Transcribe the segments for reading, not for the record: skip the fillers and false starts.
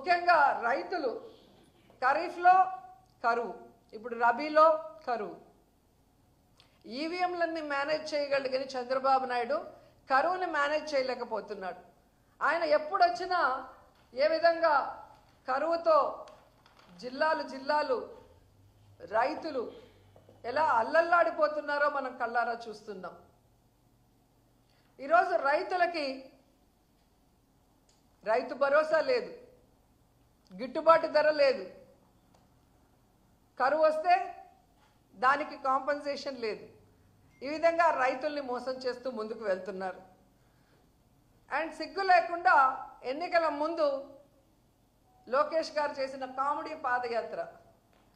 ముఖ్యంగా రైతులు ఖరీఫ్లో కరువు, ఇప్పుడు రబీలో కరువు. ఈవీఎంలన్నీ మేనేజ్ చేయగలడు కానీ చంద్రబాబు నాయుడు కరువుని మేనేజ్ చేయలేకపోతున్నాడు. ఆయన ఎప్పుడు వచ్చినా ఏ విధంగా కరువుతో జిల్లాలు రైతులు ఎలా అల్లల్లాడిపోతున్నారో మనం కళ్ళారా చూస్తున్నాం. ఈరోజు రైతులకి రైతు భరోసా లేదు, గిట్టుబాటు ధర లేదు, కరువు వస్తే దానికి కాంపెన్సేషన్ లేదు. ఈ విధంగా రైతుల్ని మోసం చేస్తూ ముందుకు వెళ్తున్నారు. అండ్ సిగ్గు లేకుండా ఎన్నికల ముందు లోకేష్ గారు చేసిన కామెడీ పాదయాత్ర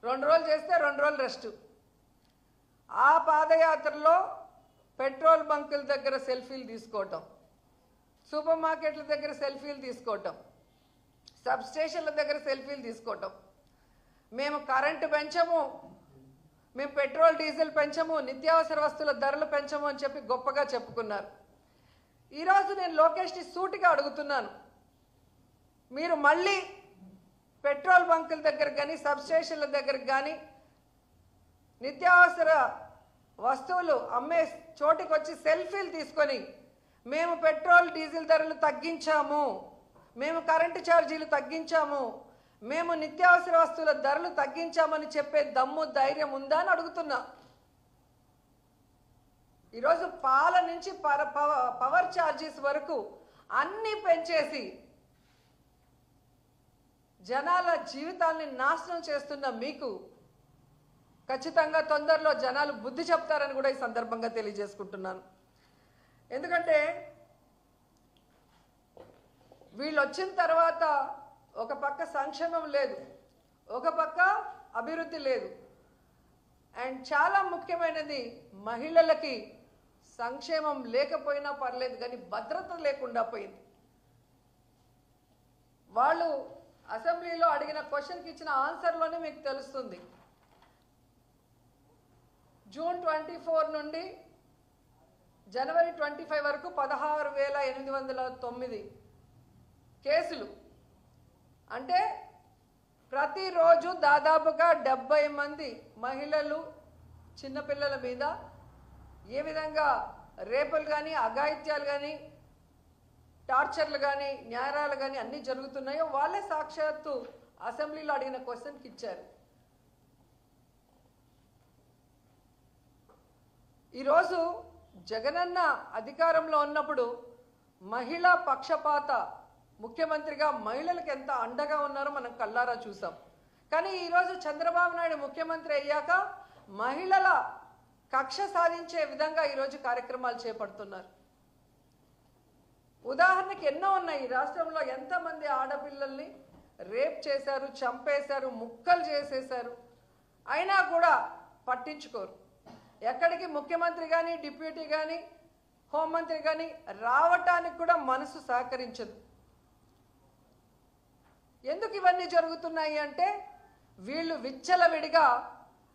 2 రోజులు చేస్తే 2 రోజులు రెస్ట్. ఆ పాదయాత్రలో పెట్రోల్ బంకుల దగ్గర సెల్ఫీలు తీసుకోవటం, సూపర్ మార్కెట్ల దగ్గర సెల్ఫీలు తీసుకోవటం, సబ్ స్టేషన్ల దగ్గర సెల్ఫీలు తీసుకోవటం. మేము కరెంటు పెంచము, మేము పెట్రోల్ డీజిల్ పెంచము, నిత్యావసర వస్తువుల ధరలు పెంచము అని చెప్పి గొప్పగా చెప్పుకున్నారు. ఈరోజు నేను లోకేష్ని సూటిగా అడుగుతున్నాను, మీరు మళ్ళీ పెట్రోల్ బంకుల దగ్గర కానీ సబ్ స్టేషన్ల దగ్గర కానీ నిత్యావసర వస్తువులు అమ్మే చోటికి వచ్చి సెల్ఫీలు తీసుకొని మేము పెట్రోల్ డీజిల్ ధరలు తగ్గించాము, మేము కరెంటు ఛార్జీలు తగ్గించాము, మేము నిత్యావసర వస్తువుల ధరలు తగ్గించామని చెప్పే దమ్ము ధైర్యం ఉందా అని అడుగుతున్నా. ఈరోజు పాల నుంచి పవర్ ఛార్జెస్ వరకు అన్నీ పెంచేసి జనాల జీవితాల్ని నాశనం చేస్తున్న మీకు ఖచ్చితంగా తొందరలో జనాలు బుద్ధి చెప్తారని కూడా ఈ సందర్భంగా తెలియజేసుకుంటున్నాను. ఎందుకంటే వీళ్ళు వచ్చిన తర్వాత ఒక పక్క సంక్షేమం లేదు, ఒక పక్క అభివృద్ధి లేదు. అండ్ చాలా ముఖ్యమైనది, మహిళలకి సంక్షేమం లేకపోయినా పర్లేదు కానీ భద్రత లేకుండా పోయింది. వాళ్ళు అసెంబ్లీలో అడిగిన క్వశ్చన్కి ఇచ్చిన ఆన్సర్లోనే మీకు తెలుస్తుంది. జూన్ 24 నుండి జనవరి 25 వరకు 16,809 కేసులు. అంటే ప్రతిరోజు దాదాపుగా 70 మంది మహిళలు చిన్నపిల్లల మీద ఏ విధంగా రేపులు కానీ అఘాయిత్యాలు కానీ టార్చర్లు కానీ న్యాయాలు కానీ అన్నీ జరుగుతున్నాయో వాళ్ళే సాక్షాత్తు అసెంబ్లీలో అడిగిన క్వశ్చన్కి ఇచ్చారు. ఈరోజు జగనన్న అధికారంలో ఉన్నప్పుడు మహిళా పక్షపాత ముఖ్యమంత్రిగా మహిళలకు ఎంత అండగా ఉన్నారో మనం కళ్ళారా చూసాం. కానీ ఈరోజు చంద్రబాబు నాయుడు ముఖ్యమంత్రి అయ్యాక మహిళల కక్ష సాధించే విధంగా ఈరోజు కార్యక్రమాలు చేపడుతున్నారు. ఉదాహరణకి ఎన్నో ఉన్నాయి. ఈ రాష్ట్రంలో ఎంతమంది ఆడపిల్లల్ని రేప్ చేశారు, చంపేశారు, ముక్కలు చేసేశారు, అయినా కూడా పట్టించుకోరు. ఎక్కడికి ముఖ్యమంత్రి కానీ డిప్యూటీ కానీ హోంమంత్రి కానీ రావటానికి కూడా మనసు సహకరించదు. ఎందుకు ఇవన్నీ జరుగుతున్నాయి అంటే వీళ్ళు విచ్చలవిడిగా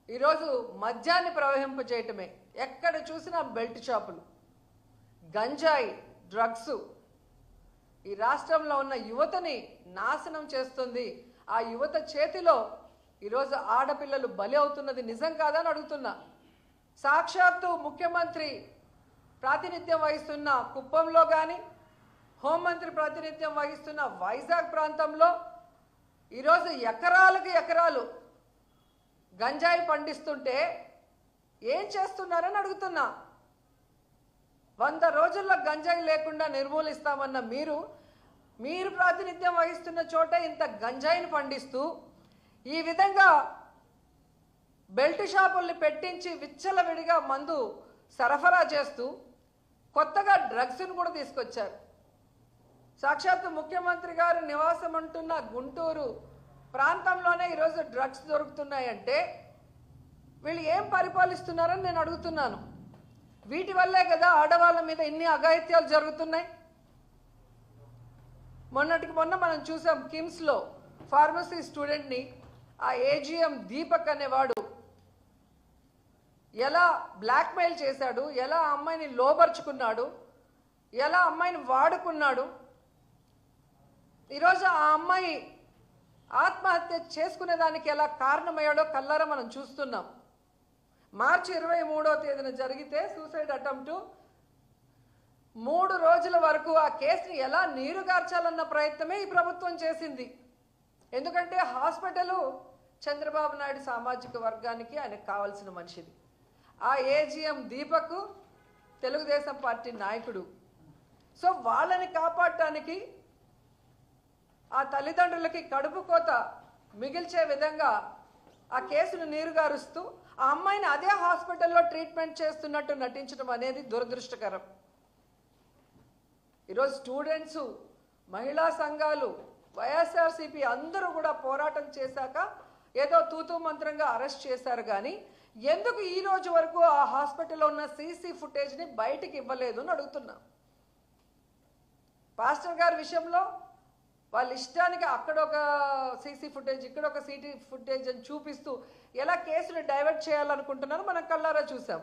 ఈరోజు మద్యాన్ని ప్రవహింపజేయటమే. ఎక్కడ చూసినా బెల్ట్ షాపులు, గంజాయి, డ్రగ్స్ ఈ రాష్ట్రంలో ఉన్న యువతని నాశనం చేస్తుంది. ఆ యువత చేతిలో ఈరోజు ఆడపిల్లలు బలి అవుతున్నది నిజం కాదని అడుగుతున్నా. సాక్షాత్తు ముఖ్యమంత్రి ప్రాతినిధ్యం వహిస్తున్న కుప్పంలో కానీ హోంమంత్రి ప్రాతినిధ్యం వహిస్తున్న వైజాగ్ ప్రాంతంలో ఈరోజు ఎకరాలకు ఎకరాలు గంజాయి పండిస్తుంటే ఏం చేస్తున్నారని అడుగుతున్నా. 100 రోజుల్లో గంజాయి లేకుండా నిర్మూలిస్తామన్న మీరు ప్రాతినిధ్యం వహిస్తున్న చోట ఇంత గంజాయిని పండిస్తూ ఈ విధంగా బెల్ట్ షాపుల్ని పెట్టించి విచ్చలవిడిగా మందు సరఫరా చేస్తూ కొత్తగా డ్రగ్స్ను కూడా తీసుకొచ్చారు. సాక్షాత్తు ముఖ్యమంత్రి గారు నివాసం అంటున్న గుంటూరు ప్రాంతంలోనే ఈరోజు డ్రగ్స్ దొరుకుతున్నాయంటే వీళ్ళు ఏం పరిపాలిస్తున్నారని నేను అడుగుతున్నాను. వీటి వల్లే కదా ఆడవాళ్ళ మీద ఇన్ని అఘాయిత్యాలు జరుగుతున్నాయి. మొన్నటికి మొన్న మనం చూసాం కిమ్స్లో ఫార్మసీ స్టూడెంట్ని ఆ ఏజీఎం దీపక్ అనేవాడు ఎలా బ్లాక్మెయిల్ చేశాడు, ఎలా అమ్మాయిని లోబర్చుకున్నాడు, ఎలా అమ్మాయిని వాడుకున్నాడు. ఈరోజు ఆ అమ్మాయి ఆత్మహత్య చేసుకునే దానికి ఎలా కారణమయ్యాడో కల్లారా మనం చూస్తున్నాం. మార్చి 23వ తేదీన జరిగితే సూసైడ్ అటెంప్ట్ 3 రోజుల వరకు ఆ కేసుని ఎలా నీరుగార్చాలన్న ప్రయత్నమే ఈ ప్రభుత్వం చేసింది. ఎందుకంటే హాస్పిటల్ చంద్రబాబు నాయుడు సామాజిక వర్గానికి ఆయనకు కావాల్సిన మనిషిది. ఆ ఏజీఎం దీపక్ తెలుగుదేశం పార్టీ నాయకుడు. సో వాళ్ళని కాపాడటానికి ఆ తల్లిదండ్రులకి కడుపు కోత మిగిల్చే విధంగా ఆ కేసును నీరుగారుస్తూ ఆ అమ్మాయిని అదే హాస్పిటల్లో ట్రీట్మెంట్ చేస్తున్నట్టు నటించడం అనేది దురదృష్టకరం. ఈరోజు స్టూడెంట్స్, మహిళా సంఘాలు, వైఎస్ఆర్సీపీ అందరూ కూడా పోరాటం చేశాక ఏదో తూతూ మంత్రంగా అరెస్ట్ చేశారు. కానీ ఎందుకు ఈ రోజు వరకు ఆ హాస్పిటల్లో ఉన్న సీసీ ఫుటేజ్ని బయటికి ఇవ్వలేదు అని అడుగుతున్నాం. పాస్టర్ గారి విషయంలో వాళ్ళ ఇష్టానికి అక్కడ ఒక సీసీ ఫుటేజ్, ఇక్కడ ఒక సీసీ ఫుటేజ్ అని చూపిస్తూ ఎలా కేసును డైవర్ట్ చేయాలనుకుంటున్నారో మనం కళ్ళారా చూసాం.